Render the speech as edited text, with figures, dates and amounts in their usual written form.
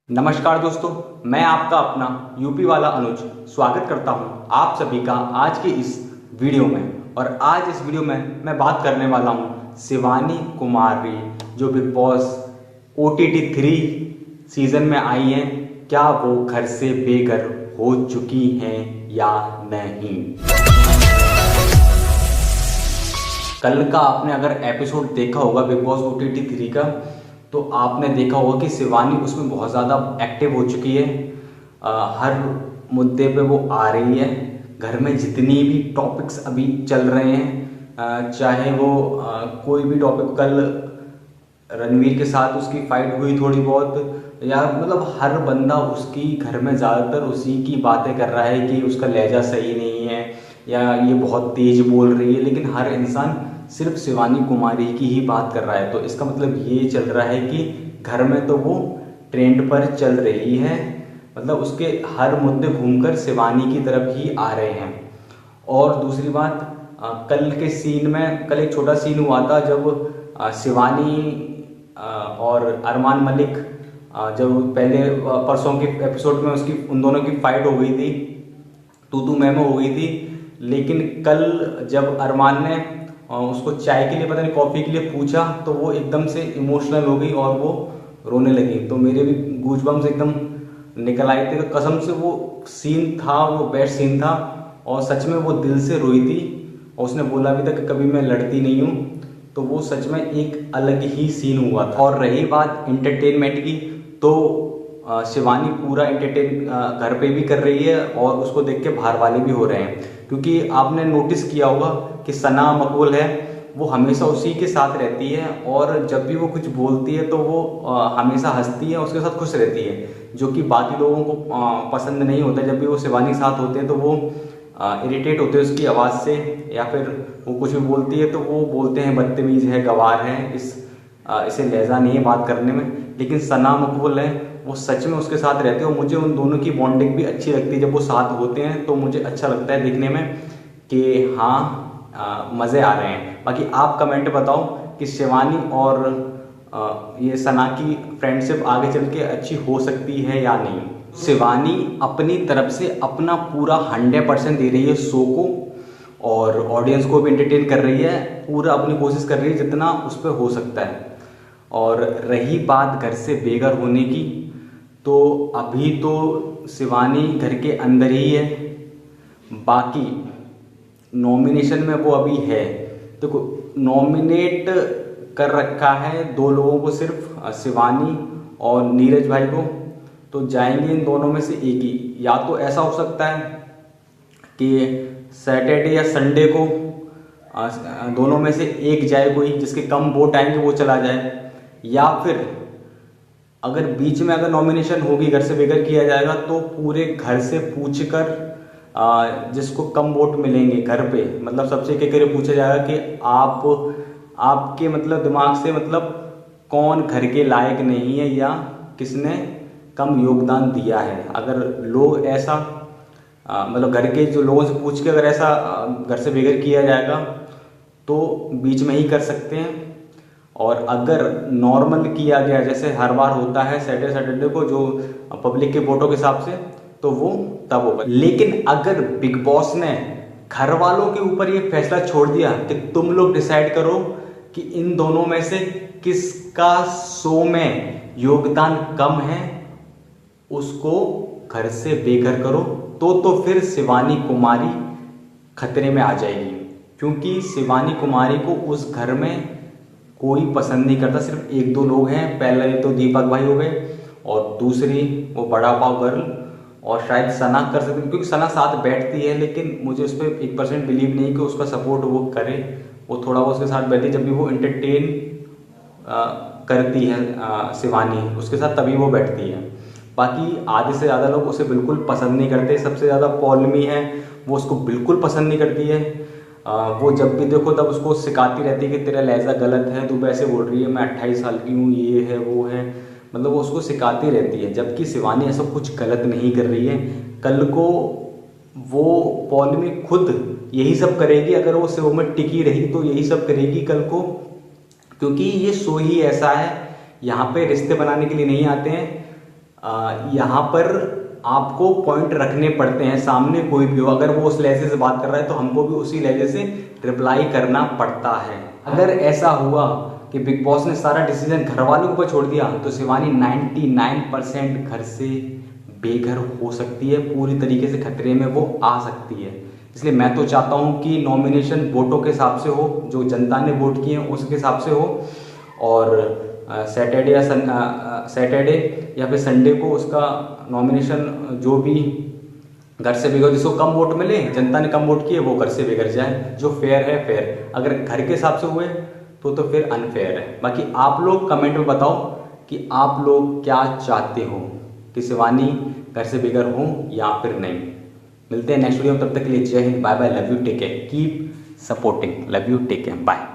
नमस्कार दोस्तों, मैं आपका अपना यूपी वाला अनुज स्वागत करता हूं आप सभी का आज के इस वीडियो में। और आज इस वीडियो में मैं बात करने वाला हूं शिवानी कुमारी, जो बिग बॉस OTT 3 सीजन में आई हैं। क्या वो घर से बेघर हो चुकी हैं या नहीं? कल का आपने अगर एपिसोड देखा होगा बिग बॉस OTT 3 का, तो आपने देखा होगा कि शिवानी उसमें बहुत ज़्यादा एक्टिव हो चुकी है। हर मुद्दे पे वो आ रही है। घर में जितनी भी टॉपिक्स अभी चल रहे हैं, चाहे वो कोई भी टॉपिक, कल रणवीर के साथ उसकी फाइट हुई थोड़ी बहुत, या मतलब हर बंदा उसकी घर में ज़्यादातर उसी की बातें कर रहा है कि उसका लहजा सही नहीं है या ये बहुत तेज बोल रही है, लेकिन हर इंसान सिर्फ शिवानी कुमारी की ही बात कर रहा है। तो इसका मतलब ये चल रहा है कि घर में तो वो ट्रेंड पर चल रही है, मतलब उसके हर मुद्दे घूमकर शिवानी की तरफ ही आ रहे हैं। और दूसरी बात, कल के सीन में, कल एक छोटा सीन हुआ था जब शिवानी और अरमान मलिक, जब पहले परसों के एपिसोड में उसकी उन दोनों की फाइट हो गई थी, तू मैं हो गई थी। लेकिन कल जब अरमान ने उसको चाय के लिए, पता नहीं कॉफ़ी के लिए पूछा, तो वो एकदम से इमोशनल हो गई और वो रोने लगी। तो मेरे भी गूजबम्स एकदम निकल आए थे। तो कसम से वो सीन था, वो बेस्ट सीन था और सच में वो दिल से रोई थी। और उसने बोला भी था कि कभी मैं लड़ती नहीं हूँ। तो वो सच में एक अलग ही सीन हुआ था। और रही बात एंटरटेनमेंट की, तो शिवानी पूरा एंटरटेन घर पे भी कर रही है और उसको देख के बाहर वाले भी हो रहे हैं। क्योंकि आपने नोटिस किया होगा कि सना मकबूल है, वो हमेशा उसी के साथ रहती है और जब भी वो कुछ बोलती है तो वो हमेशा हंसती है, उसके साथ खुश रहती है, जो कि बाकी लोगों को पसंद नहीं होता। जब भी वो शिवानी के साथ होते हैं तो वो इरिटेट होते हैं उसकी आवाज़ से, या फिर वो कुछ भी बोलती है तो वो बोलते हैं बदतमीज़ है, गवार है, इसे लहजा नहीं है बात करने में। लेकिन सना मकबूल है, वो सच में उसके साथ रहते हैं और मुझे उन दोनों की बॉन्डिंग भी अच्छी लगती है। जब वो साथ होते हैं तो मुझे अच्छा लगता है देखने में कि हाँ, मज़े आ रहे हैं। बाकी आप कमेंट बताओ कि शिवानी और ये सना की फ्रेंडशिप आगे चल के अच्छी हो सकती है या नहीं। शिवानी अपनी तरफ से अपना पूरा 100% दे रही है शो को, और ऑडियंस को भी एंटरटेन कर रही है, पूरा अपनी कोशिश कर रही है जितना उस पर हो सकता है। और रही बात घर से बेघर होने की, तो अभी तो शिवानी घर के अंदर ही है, बाकी नॉमिनेशन में वो अभी है। देखो, नॉमिनेट कर रखा है 2 लोगों को, सिर्फ शिवानी और नीरज भाई को। तो जाएंगे इन दोनों में से एक ही। या तो ऐसा हो सकता है कि सैटरडे या संडे को दोनों में से एक जाए, कोई जिसके कम वोट आएंगे वो चला जाए। या फिर अगर बीच में अगर नॉमिनेशन होगी, घर से बेघर किया जाएगा, तो पूरे घर से पूछकर जिसको कम वोट मिलेंगे घर पे, मतलब सबसे एक एक पूछा जाएगा कि आपके मतलब दिमाग से, मतलब कौन घर के लायक नहीं है या किसने कम योगदान दिया है। अगर लोग ऐसा मतलब घर के जो लोगों से पूछ के अगर ऐसा घर से बेघर किया जाएगा तो बीच में ही कर सकते हैं। और अगर नॉर्मल किया गया, जैसे हर बार होता है सैटरडे को जो पब्लिक के वोटों के हिसाब से, तो वो तब होगा। लेकिन अगर बिग बॉस ने घर वालों के ऊपर ये फैसला छोड़ दिया कि तुम लोग डिसाइड करो कि इन दोनों में से किसका शो में योगदान कम है, उसको घर से बेघर करो, तो फिर शिवानी कुमारी खतरे में आ जाएगी। क्योंकि शिवानी कुमारी को उस घर में कोई पसंद नहीं करता, सिर्फ 1-2 लोग हैं। पहले तो दीपक भाई हो गए और दूसरी वो बड़ा पाव गर्ल, और शायद सना कर सकती है क्योंकि सना साथ बैठती है। लेकिन मुझे उस पर 1% बिलीव नहीं कि उसका सपोर्ट वो करे। वो थोड़ा बहुत उसके साथ बैठती है जब भी वो एंटरटेन करती है शिवानी उसके साथ, तभी वो बैठती है। बाकी आधे से ज़्यादा लोग उसे बिल्कुल पसंद नहीं करते। सबसे ज़्यादा पॉलमी है, वो उसको बिल्कुल पसंद नहीं करती है। वो जब भी देखो तब उसको सिखाती रहती है कि तेरा लहजा गलत है, तू वैसे बोल रही है, मैं 28 साल की हूँ, ये है वो है, मतलब वो उसको सिखाती रहती है। जबकि शिवानी ऐसा कुछ गलत नहीं कर रही है। कल को वो पॉलमी खुद यही सब करेगी, अगर वो शो में टिकी रही तो यही सब करेगी कल को। क्योंकि ये शो ही ऐसा है, यहाँ पे रिश्ते बनाने के लिए नहीं आते हैं, यहाँ पर आपको पॉइंट रखने पड़ते हैं, सामने कोई भी हो, अगर वो उस लहजे से बात कर रहा है तो हमको भी उसी लहजे से रिप्लाई करना पड़ता है। अगर ऐसा हुआ कि बिग बॉस ने सारा डिसीजन घर वालों के ऊपर छोड़ दिया तो शिवानी 99% घर से बेघर हो सकती है, पूरी तरीके से खतरे में वो आ सकती है। इसलिए मैं तो चाहता हूँ कि नॉमिनेशन वोटों के हिसाब से हो, जो जनता ने वोट किए हैं उसके हिसाब से हो, और सैटरडे या फिर संडे को उसका नॉमिनेशन जो भी घर से बेघर, जिसको कम वोट मिले, जनता ने कम वोट किए, वो घर से बेघर जाए। जो फेयर है फेयर, अगर घर के हिसाब से हुए तो फिर अनफेयर है। बाकी आप लोग कमेंट में बताओ कि आप लोग क्या चाहते हो, कि शिवानी घर से बेघर हो या फिर नहीं। मिलते हैं नेक्स्ट वीडियो में, तब तक के लिए जय हिंद, bye bye, love you, take care, keep supporting, love you, take care, bye.